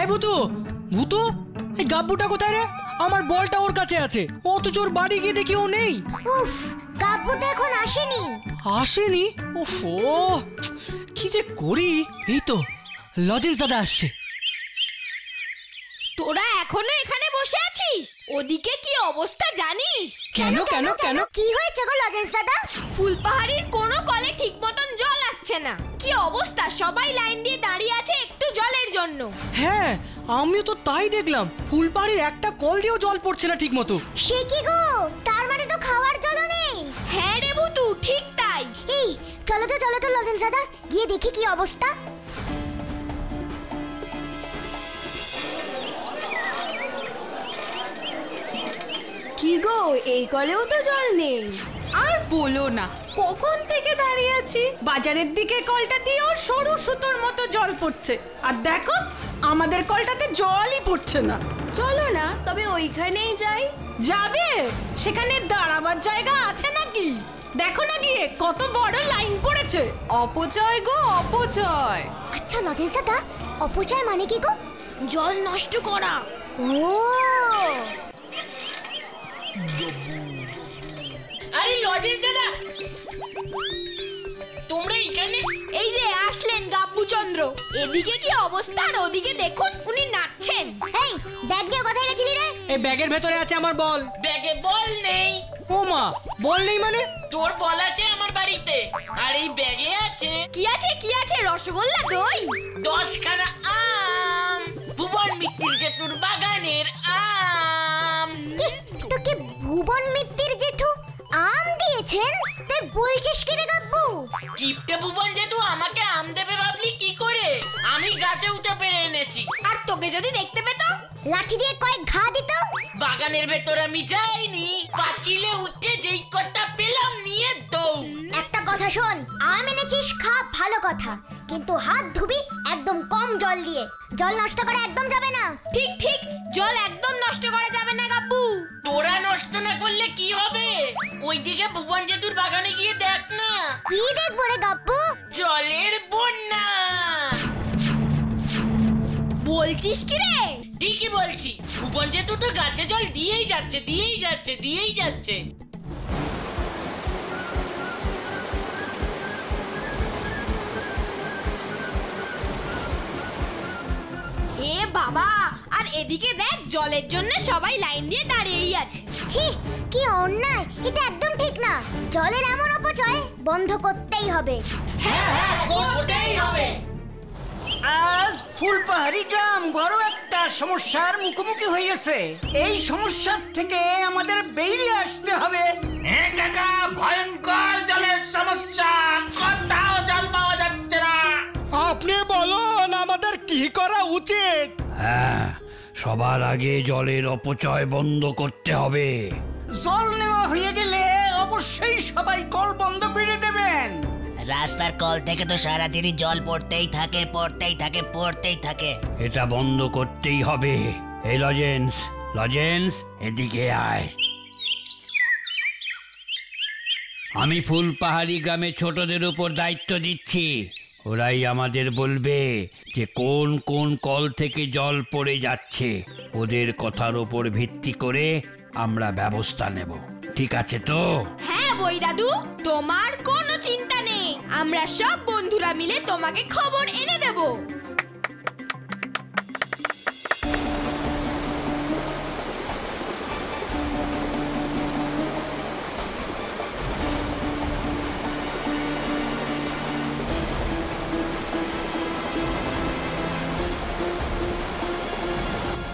এই ভূতু, ভূতু, এই গাব্বুটা কোথায় রে? আমার বলটা ওর কাছে আছে, অথচ ওর বাড়ি গিয়ে দেখি ও নেই। উফ, গাব্বু তো এখন আসেনি। আসেনি? উফ, কি যে করি। এই তো লজেন্স দাদা আসছে। তোরা এখনো এখানে বসে আছিস? ওদিকে কি অবস্থা জানিস? কেন কেন কেন? কি হয়েছে গো লজেন্স দাদা? ফুলপাহাড়ির কোনো কলে ঠিক মতন জল আসছে না। কি অবস্থা, সবাই লাইন দিয়ে দাঁড়িয়ে আছে একটু জলের জন্য। হ্যাঁ, আমিও তো তাই দেখলাম, ফুলপাহাড়ির একটা কল দিয়েও জল পড়ছে না ঠিক মতো। সে কি গো, তার মানে তো খাওয়ার জলও নেই। হ্যাঁ রে ভূতু, ঠিক তাই। এই চলো তো লজেন্স দাদা, গিয়ে দেখি কি অবস্থা। কি গো, এই কলেও তো জল নেই। আর বলো না, কখন থেকে দাঁড়িয়ে আছি। বাজারের দিকে কলটা দিয়েও সরু সুতোর মতো জল পড়ছে, আর দেখো আমাদের কলটাতে জলই পড়ছে না। চলো না তবে ওইখানেই যাই। যাবে? সেখানে দাঁড়াবার জায়গা আছে নাকি? দেখো না গিয়ে কত বড় লাইন পড়েছে। অপচয় গো, অপচয়। আচ্ছা লজেন্স দাদা, অপচয় মানে কি গো? জল নষ্ট করা। ও, আরে লজেন্স দাদা, তোমরা এখানে? এই যে আসলেন গাব্বু চন্দ্র। এদিকে কি অবস্থা, আর ওদিকে দেখুন উনি নাচছেন। এই ব্যাগ দিয়ে কোথায় গেছিলি রে? এই ব্যাগের ভেতরে আছে আমার বল। ব্যাগে বল নেই। ও মা, বল নেই মানে? তোর বল আছে আমার বাড়িতে, আর এই ব্যাগে আছে কি আছে কি আছে? রসগোল্লা, দই, 10খানা আম, ভুবন মিত্তির জেঠুর বাগানের আম। কি, তোকে ভুবন মিত্তির জেঠু আম দিয়েছেন? তুই বলছিস কি রে গাব্বু? গিফটে ভুবন জেঠু আমাকে আম দেবে ভাবলি কি করে? আমি গাছে উঠে পেরে এনেছি। আর তোকে যদি দেখতে পেত? লাঠি দিয়ে কয়েক ঘা দিত। বাগানের ভেতর আমি যাইনি, পাঁচিলে উঠে যেই কথা পেলাম নিয়ে দৌড়। একটা কথা শোন, আম এনেছিস খা, ভালো কথা, কিন্তু হাত ধুবি একদম কম জল দিয়ে। জল নষ্ট করা একদম যাবে না। ঠিক ঠিক, জল একদম নষ্ট করা যাবে না গাব্বু। তোরা নষ্ট না করলে কি হবে? ওইদিকে ভুবন জেঠুর বাগানে গিয়ে দেখ না। কি দেখবো রে গাব্বু? জলের বন্যা। বলছিস কি রে? ঠিকই বলছি, ভুবন জেঠু তো গাছে জল দিয়েই যাচ্ছে। এ বাবা, আর এদিকে দেখ জলের জন্য সবাই লাইন দিয়ে দাঁড়িয়েই আছে। ছি, কি অন্যায়, এটা একদম ঠিক না। জলের এমন অপচয় বন্ধ করতেই হবে। হ্যাঁ, করতেই হবে। আজ ফুলপাহাড়ি গ্রাম বড় একটা সমস্যার মুখোমুখি হয়েছে। এই সমস্যার থেকে আমাদের বেরিয়ে আসতে হবে। হ্যাঁ কাকা, ভয়ঙ্কর জলের সমস্যা, কোথাও জল পাওয়া যাচ্ছে না। আপনি বলুন আমাদের কি করা উচিত? হ্যাঁ, সবার আগে জলের অপচয় বন্ধ করতে হবে। জল নেওয়া হয়ে গেলে অবশ্যই সবাই কল বন্ধ করে দেবেন। রাস্তার কল থেকে তো সারাদিনই জল পড়তেই থাকে। এটা বন্ধ করতেই হবে। এই লজেন্স, এদিকে আয়। আমি ফুলপাহাড়ি গ্রামে ছোটদের উপর দায়িত্ব দিচ্ছি। ওরাই আমাদের বলবে যে কোন কোন কল থেকে জল পড়ে যাচ্ছে। ওদের কথার উপর ভিত্তি করে আমরা ব্যবস্থা নেব। ঠিক আছে তো? হ্যাঁ বই দাদু, তোমার কোনো চিন্তা নেই, আমরা সব বন্ধুরা মিলে তোমাকে খবর এনে দেব।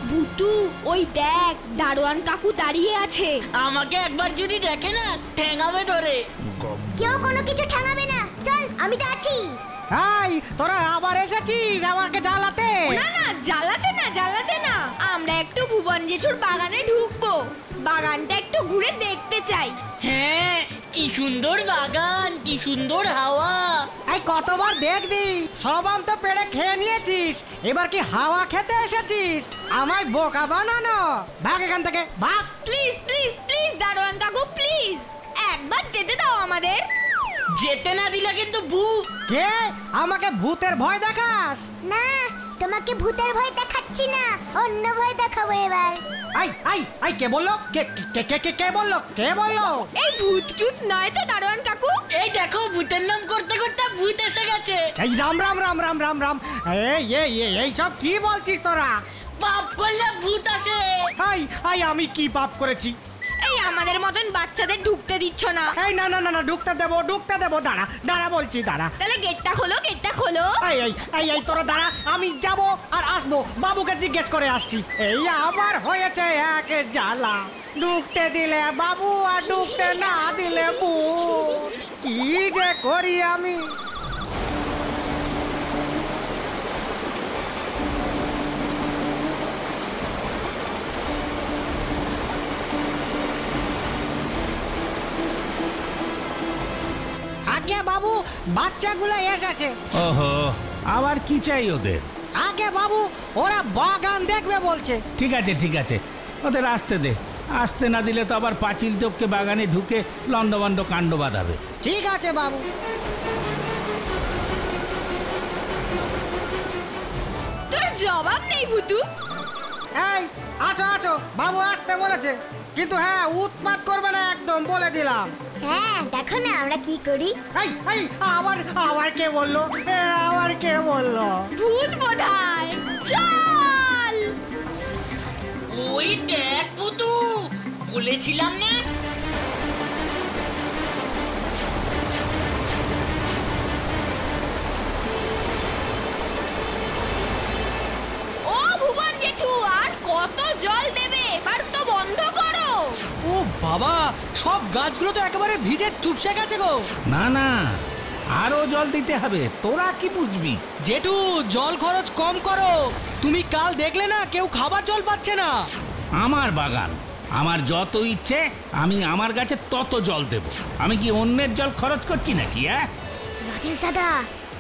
ভূতু, ওই দেখ দারোয়ান কাকু দাঁড়িয়ে আছে। আমাকে একবার যদি দেখে না, ঠ্যাঙাবে ধরে। কেউ কোনো কিছু ঠেঙাবে না, চল আমি তো আছি। হাই, তোরা আবার এসেছিস আমাকে জ্বালাতে? না না, জ্বালাতে না, আমরা একটু ভুবন জেঠুর বাগানে ঢুকবো। বাগানটা একটু ঘুরে দেখতে চাই। হ্যাঁ, কি সুন্দর বাগান, কি সুন্দর হাওয়া। এই কতবার দেখবি, সব আম তো পেড়ে খেয়ে নিয়েছিস, এবার কি হাওয়া খেতে এসেছিস? আমায় বোকা বানানো। ভাগ এখান থেকে, ভাগ। প্লিজ প্লিজ প্লিজ দারোয়ান কাকু, প্লিজ একবার যেতে দাও আমাদের। যেতে না দিলে কিন্তু ভূত। কে আমাকে ভূতের ভয় দেখাস? না, তোমাকে ভূতের ভয় দেখাতে দেখাচ্ছি না, অন্য ভয় দেখাবো এবার। আই কে বললো? কে বললো? কে বললো? এই ভূত টুত নয় তো দারোয়ান কাকু? এই দেখো ভূতের নাম করতে করতে ভূত এসে গেছে। এই রাম রাম রাম রাম রাম রাম, এই সব কি বলছিস তোরা? পাপ করলে ভূত আসে। আমি কি পাপ করেছি? এই আমাদের মতন বাচ্চাদের ঢুকতে দিচ্ছ না। এই না ঢুকতে দেবো, দাঁড়া বলছি, দাঁড়া। তাহলে গেটটা খোলো। এই তোরা দাঁড়া, আমি যাব আর আসবো, বাবুকে জিজ্ঞেস করে আসছি। এই আবার হয়েছে এক জ্বালা, ঢুকতে দিলে বাবু আর ঢুকতে না দিলে ভূত। কি যে করি আমি। আগে বাবু, বাচ্চাগুলো এসেছে। ওহো, আবার কি চাই ওদের? আগে বাবু, ওরা বাগান দেখবে বলছে। ঠিক আছে, ওদের আসতে দে। আসতে না দিলে তো আবার পাঁচিল টপকে বাগানে ঢুকে লন্ডভন্ড কাণ্ড বাঁধাবে। ঠিক আছে বাবু। তোর জবাব নেই ভূতু। এই আছো, বাবু আসতে বলেছে, কিন্তু হ্যাঁ উৎপাত করবে না একদম, বলে দিলাম। হ্যাঁ, দেখো না আমরা কি করি। এই আবার কে বললো? আবার কে বললো? ভূত বোধহয়। চল। ওই দেখ পুতু, বলেছিলাম না। ও ভুবন জেঠু, আর কত জল দেবে? এবার তো বন্ধ করো। ও বাবা, সব গাছগুলো তো একেবারে ভিজে চুপসে গেছে গো। না, আরো জল দিতে হবে, তোরা কি বুঝবি? জেঠু, জল খরচ কম করো। তুমি কাল দেখলে না, কেউ খাবার জল পাচ্ছে না। আমার বাগান, আমার যত ইচ্ছে আমি আমার গাছে তত জল দেব। আমি কি অন্যের জল খরচ করছি নাকি? রাজেশ দাদা,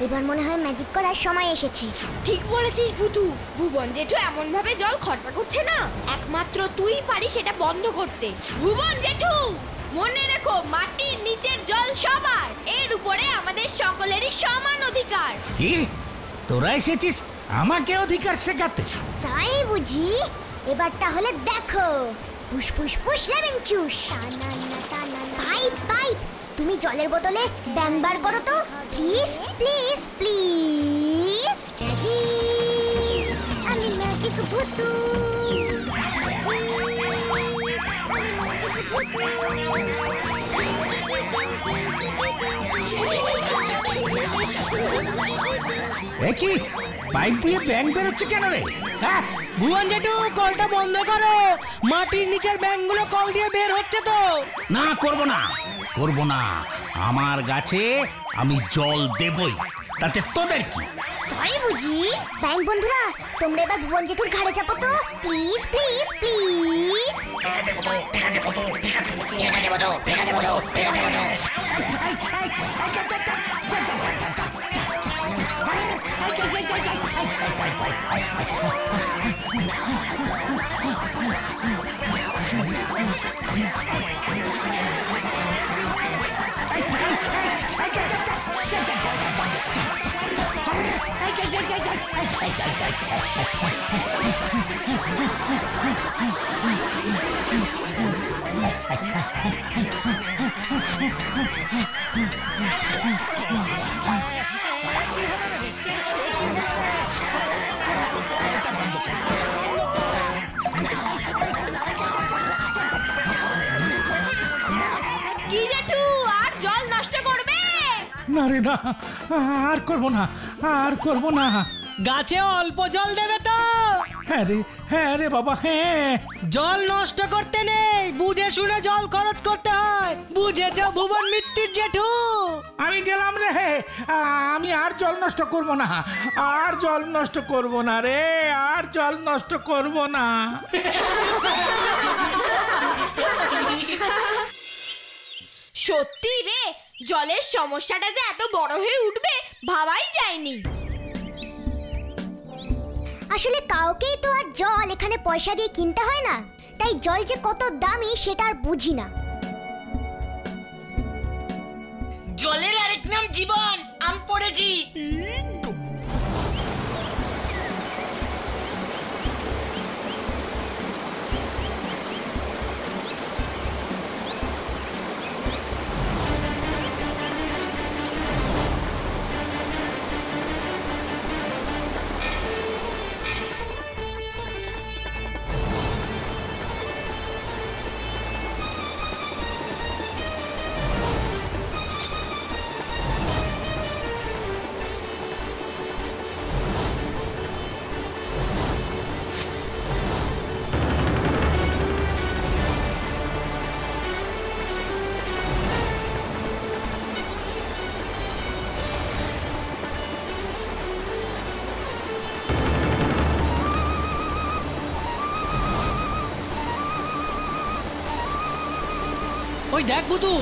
এবার মনে হয় ম্যাজিক করার সময় এসেছে। ঠিক বলেছিস ভূতু। ভুবন জেঠু এমন ভাবে জল খরচা করছে না, একমাত্র তুই পারিস সেটা বন্ধ করতে। ভুবন জেঠু, মনে রেখো, মাটির নিচের জল সবার, এর উপরে আমাদের সকলেরই সমান অধিকার। কি তোরা এসেছিস আমাকে অধিকার শেখাতে? তাই বুঝি? এবার তাহলে দেখো, পুশ পুশ পুশ লেমন চুষ। পাইপ, তুমি জলের বোতলে ব্যাং বার করো তো, প্লিজ প্লিজ প্লিজ। আমি ম্যাজিক ভূতু। কি পাইপ দিয়ে ব্যাং বেরোচ্ছে কেন রে? হ্যাঁ ভুবন জেঠু, কলটা বন্ধ করো, মাটির নিচের ব্যাঙগুলো কল দিয়ে বের হচ্ছে তো। না, করব না। আমার গাছে আমি জল দেবই, তাতে তোদের কি? তাই বুঝি? ব্যাং বন্ধুরা, তোমরা এবার ভুবন জেঠুর ঘাড়ে চাপো তো, প্লিজ প্লিজ প্লিজ। কি জেঠু, আর জল নষ্ট করবে না রে, না, আর করব না। গাছে অল্প জল দেবে তো? হ্যাঁ রে বাবা, হ্যাঁ। জল নষ্ট করতে নেই, বুঝে শুনে জল খরচ করতে হয়, বুঝেছো ভুবন মিত্তির জেঠু? আমি গেলাম রে, আমি আর জল নষ্ট করব না, রে, আর জল নষ্ট করব না। সত্যি রে, জলের সমস্যাটা যে এত বড় হয়ে উঠবে ভাবাই যায়নি। আসলে কাউকেই তো আর জল এখানে পয়সা দিয়ে কিনতে হয় না, তাই জল যে কত দামি সেটা আর বুঝি না। জলের আরেক নাম জীবন, আমি পড়েছি। দেখ ভুতু।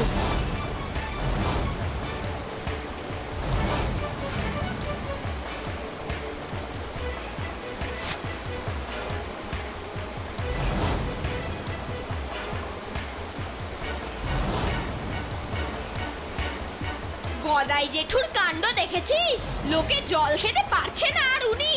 গদাই জেঠুর কাণ্ড দেখেছিস? লোকে জল খেতে পারছে না আর উনি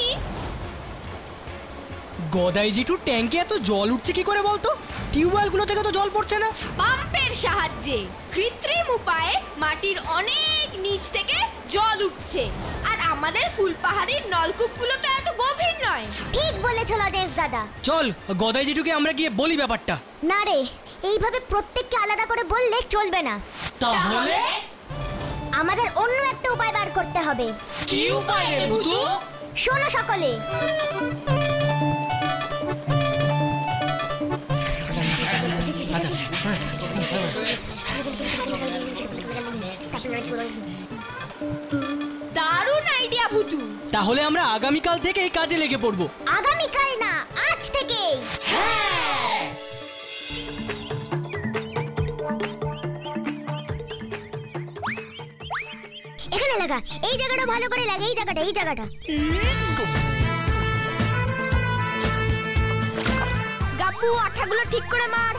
গদাই জেঠুর ট্যাঙ্কে এত জল উঠছে কি করে বলতো? টিউবওয়েলগুলো থেকে তো জল পড়ছে না। পাম্পের সাহায্যে কৃত্রিম উপায়ে মাটির অনেক নিচ থেকে জল উঠছে। আর আমাদের ফুলপাহাড়ির নলকূপগুলো তো এত গভীর নয়। ঠিক বলেছ লজেশ দাদা। চল গদাই জেঠুকে আমরা গিয়ে বলি ব্যাপারটা। না রে, এইভাবে প্রত্যেককে আলাদা করে বললে চলবে না। তাহলে আমাদের অন্য একটা উপায় বার করতে হবে। কি উপায় রে ভুতু? শোনো সকলে, দারুণ আইডিয়া ভুতু। তাহলে আমরা আগামীকাল থেকে এই কাজে লেগে পড়বো। আগামীকাল না, আজ থেকেই। এখানে লাগা, এই জায়গাটা ভালো করে লাগা, এই জায়গাটা। গাব্বু আঠাগুলো ঠিক করে মার।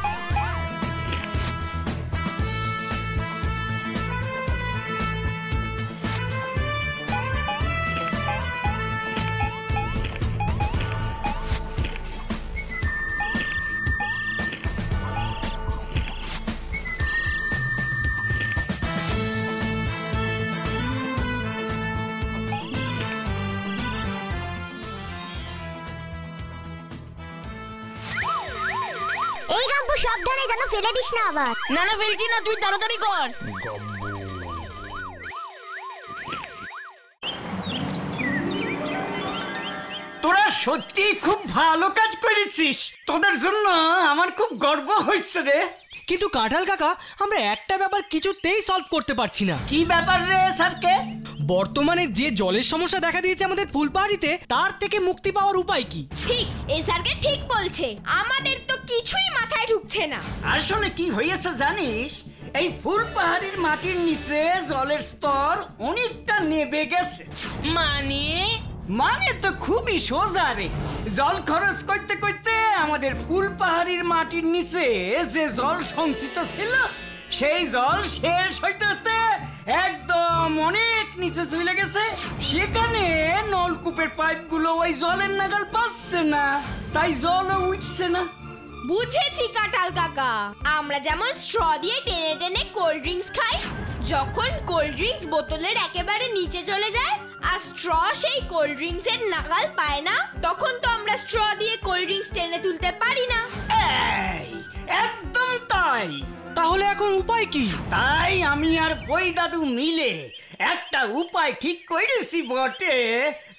এই গাব্বু সাবধানে, যেন ফেলে দিস না আবার। না না, ফেলছি না, তুই তাড়াতাড়ি কর। তোরা সত্যি খুব ভালো কাজ করেছিস। তোদের জন্য আমার খুব গর্ব হচ্ছে রে। কিন্তু কাঁঠাল কাকা, আমরা একটা ব্যাপার কিছুতেই সলভ করতে পারছি না। কি ব্যাপার রে স্যারকে? বর্তমানে যে জলের সমস্যা দেখা দিয়েছে আমাদের ফুলপাহাড়িতে, তার থেকে মুক্তি পাওয়ার উপায় কি? ঠিক, এই স্যারকে ঠিক বলছে। আমাদের তো কিছুই মাথায় ঢুকছে না। আসলে কি হয়েছে জানিস? এই ফুলপাহাড়ির মাটির নিচে জলের স্তর অনেকটা নেমে গেছে। মানে তো খুবই সোজা রে। জল খরচ করতে করতে আমাদের ফুলপাহাড়ির মাটির নিচে যে জল সঞ্চিত ছিল, সেই জল শেষ হইতে হতে একদম অনেক নিচে চলে গেছে। সেখানে নলকূপের পাইপগুলো ওই জলের নাগাল পাচ্ছে না, তাই জলও উঠছে না। বুঝেছি কাঁঠাল কাকা। আমরা যেমন স্ট্র দিয়ে টেনে টেনে কোল্ড ড্রিঙ্কস খাই, যখন কোল্ড ড্রিঙ্কস বোতলের একেবারে নিচে চলে যায় আর স্ট্র সেই কোল্ড ড্রিঙ্কস এর নাগাল পায় না, তখন তো আমরা স্ট্র দিয়ে কোল্ড ড্রিঙ্কস টেনে তুলতে পারি না। এই একদম তাই। তাহলে এখন উপায় কি? তাই আমি আর বই দাদু মিলে একটা উপায় ঠিক করেছি বটে,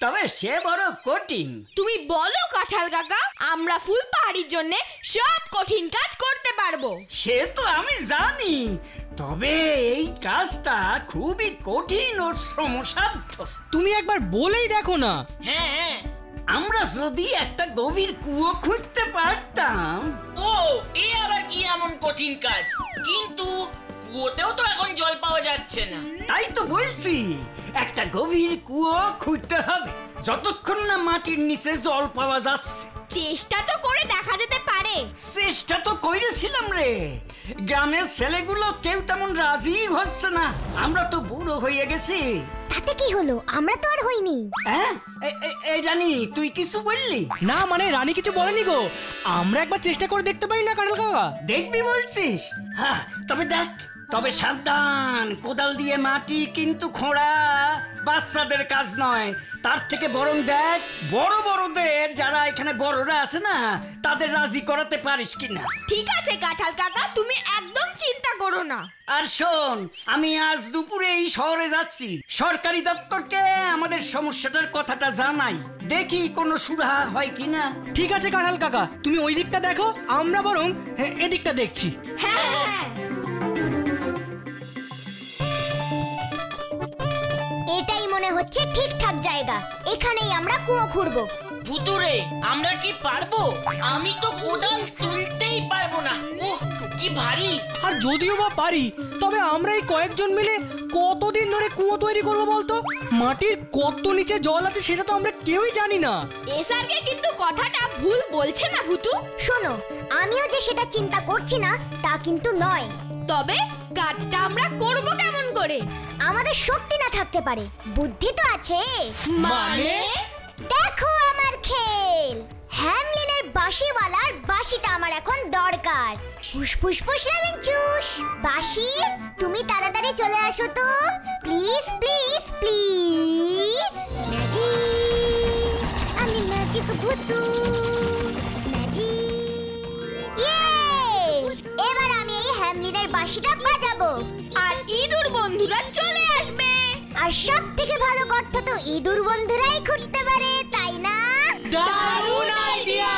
তবে সে বড় কঠিন। তুমি বলো কাঁঠাল কাকা, আমরা ফুলপাহাড়ির জন্য সব কঠিন কাজ করতে পারবো। সে তো আমি জানি, তবে এই কাজটা খুবই কঠিন ও শ্রমসাধ্য। তুমি একবার বলেই দেখো না। হ্যাঁ, আমরা যদি একটা গভীর কুয়ো খুঁজতে পারতাম। ও এ আবার কি এমন কঠিন কাজ? কিন্তু কুয়োতেও তো এখন জল পাওয়া যাচ্ছে না। তাই তো বলছি, একটা গভীর কুয়ো খুঁজতে হবে, যতক্ষণ না মাটির নিচে জল পাওয়া যাচ্ছে। চেষ্টা তো করে দেখা যেতে পারে। চেষ্টা তো করেছিলাম রে, গ্রামের ছেলেগুলো কেউ তেমন রাজি হচ্ছে না। আমরা তো বুড়ো হয়ে গেছি। তাতে কি হলো, আমরা তো আর হইনি। হ্যাঁ, এই রানী, তুই কিছু বললি? না মানে রানী কিছু বলেনি গো। আমরা একবার চেষ্টা করে দেখতে পারি না কাঁঠাল কাকা? দেখবি বলছিস? হ্যাঁ, তবে দেখ, তবে সাবধান, কোদাল দিয়ে মাটি কিন্তু খোঁড়া বাচ্চাদের কাজ নয়। তার থেকে বরং দেখ, বড় বড়দের যারা এখানে বড়রা আছে না, তাদের রাজি করাতে পারিস কিনা। ঠিক আছে কাঁঠাল কাকা, তুমি একদম চিন্তা করো না। আর শোন, আমি আজ দুপুরে এই শহরে যাচ্ছি, সরকারি দপ্তরকে আমাদের সমস্যাটার কথাটা জানাই, দেখি কোনো সুরাহা হয় কিনা। ঠিক আছে কাঁঠাল কাকা, তুমি ওই দিকটা দেখো, আমরা বরং এদিকটা দেখছি। হ্যাঁ হ্যাঁ, এটাই মনে হচ্ছে ঠিকঠাক জায়গা। এখানেই আমরা কুয়ো খুঁড়বো। ভুতুরে, আমরা কি পারবো? আমি তো কোদাল তুলতেই পারবো না। ওহ, কি ভারী। আর যদিও বা পারি, তবে আমরা এই কয়েকজন মিলে কতদিন ধরে কুয়ো তৈরি করবো বলতো? মাটির কত নিচে জল আছে সেটা তো আমরা কেউই জানি না। এসআরকে কিন্তু কথাটা ভুল বলছে না ভুতু? শোনো, আমিও যে সেটা চিন্তা করছি না তা কিন্তু নয়। তবে কাজটা আমরা করব কেমন করে? আমাদের শক্তি না থাকতে পারে, বুদ্ধি তো আছে। মানে? দেখো আমার খেল। হ্যামলিনের বাঁশিওয়ালার বাঁশিটা আমার এখন দরকার। ফুস ফুস ফুস লেমন চুস। বাঁশি, তুমি তাড়াতাড়ি চলে আসো তো, প্লিজ প্লিজ প্লিজ। ম্যাজিক, আমি ম্যাজিক ভূতু। ম্যাজিক, এবার আমি এই হ্যামলিনের বাঁশিটা বাজাবো আর ইঁদুর বন্ধুরা চলে আসবে। আর সব থেকে ভালো গর্ত তো ইঁদুর বন্ধুরাই খুঁড়তে পারে, তাই না? দারুণ আইডিয়া।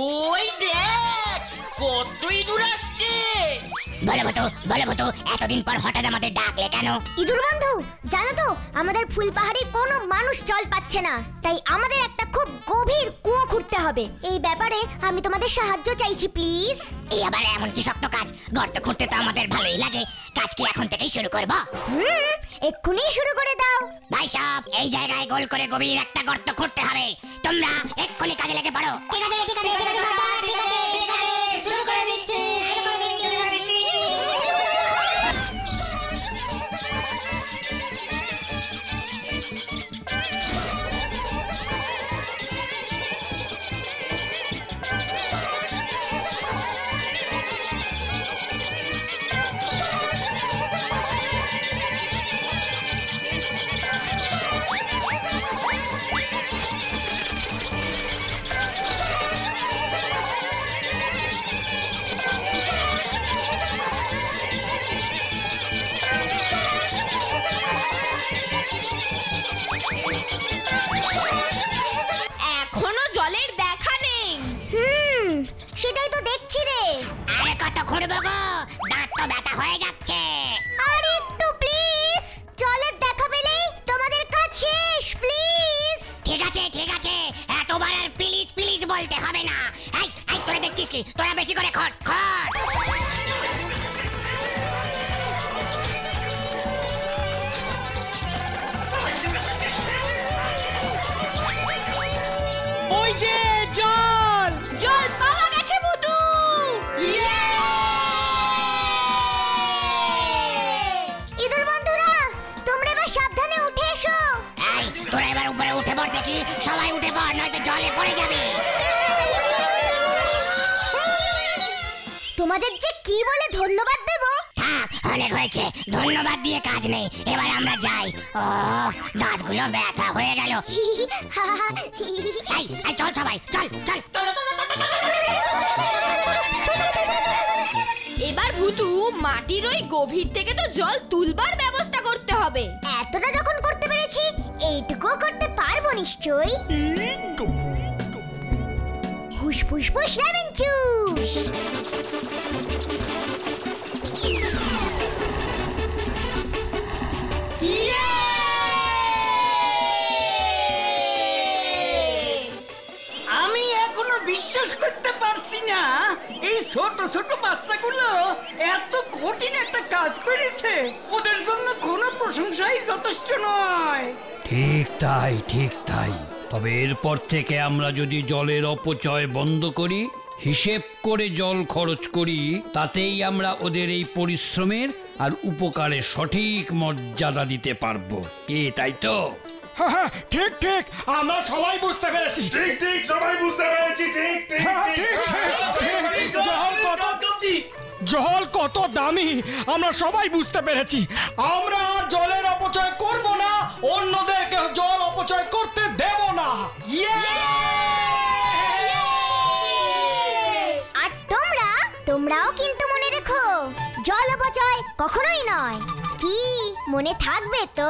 ওই দেখ কত ইঁদুর আসছে। বলো বতো এতদিন পর হঠাৎ আমাদের ডাকলে কেন? ইঁদুর বন্ধু, জানো তো আমাদের ফুলপাহাড়ির কোনো মানুষ জল পাচ্ছে না, তাই আমাদের একটা খুব গভীর কুয়ো খুঁড়তে হবে। এই ব্যাপারে আমি তোমাদের সাহায্য চাইছি প্লিজ। এই আবার এমন কি শক্ত কাজ? গর্ত খুঁড়তে তো আমাদের ভালোই লাগে। কাজ কি এখন থেকেই শুরু করব? এক্ষুনি শুরু করে দাও। ভাই সাহেব, এই জায়গায় গোল করে গভীর একটা গর্ত খুঁড়তে হবে। তোমরা এক্ষুনি কাজে লেগে পড়ো। ঠিক আছে ঠিক আছে ঠিক আছে সর্দার, ঠিক আছে ঠিক আছে, শুরু করে দিচ্ছি। এখনো জলের দেখা নেই। সেটাই তো দেখছি রে। আরে কত খুঁড়বো গো, দাঁত তো ব্যথা হয়ে যাচ্ছে। আর একটু প্লিজ, জলের দেখা পেলেই তোমাদের কাজ শেষ প্লিজ। ঠিক আছে ঠিক আছে, এতবার আর প্লিজ প্লিজ বলতে হবে না। এই এই তোরা দেখছিস কি? তোরা বেশি করে খড় খড়। ওই যে জল। জল পাওয়া গেছে ভুতু। ইঁদুর বন্ধুরা, তোমরা এবার সাবধানে উঠে এসো। এই তোরা এবার উপরে উঠে পড় দেখি, সবাই উঠে পড়, নয়তো জলে পড়ে যাবে। তোমাদের যে কি বলে ধন্যবাদ দেব। থাক, অনেক হয়েছে, ধন্যবাদ দিয়ে কাজ নেই। এবার আমরা যাই। ও দাঁতগুলো ব্যথা হয়ে গেল। এই এই চল সবাই, চল চল। এবার ভুতু মাটির ওই গভীর থেকে তো জল তুলবার ব্যবস্থা করতে হবে। এতটা যখন করতে পেরেছি, এইটুকুও করতে পারবো নিশ্চয়ই। হুস ফুস ফুস লেমন চুস। আমি এখনো বিশ্বাস করতে পারছি না এই ছোট ছোট বাচ্চাগুলো এত কঠিন একটা কাজ করেছে। ওদের জন্য কোনো প্রশংসাই যথেষ্ট নয়। ঠিক তাই ঠিক তাই। তবে এরপর থেকে আমরা যদি জলের অপচয় বন্ধ করি, হিসেব করে জল খরচ করি, তাতেই আমরা ওদের এই পরিশ্রমের আর উপকারের সঠিক মর্যাদা দিতে পারবো। কি তাই তো? হ্যাঁ, ঠিক ঠিক, আমরা সবাই বুঝতে পেরেছি। ঠিক ঠিক, সবাই বুঝতে পেরেছি। ঠিক ঠিক ঠিক। জল কত দামি আমরা সবাই বুঝতে পেরেছি। আমরা আর জলের অপচয় করব না, অন্যদেরকে জল অপচয় করতে দেব না। আর তোমরা অপচয় কখনোই নয়। কি মনে থাকবে তো?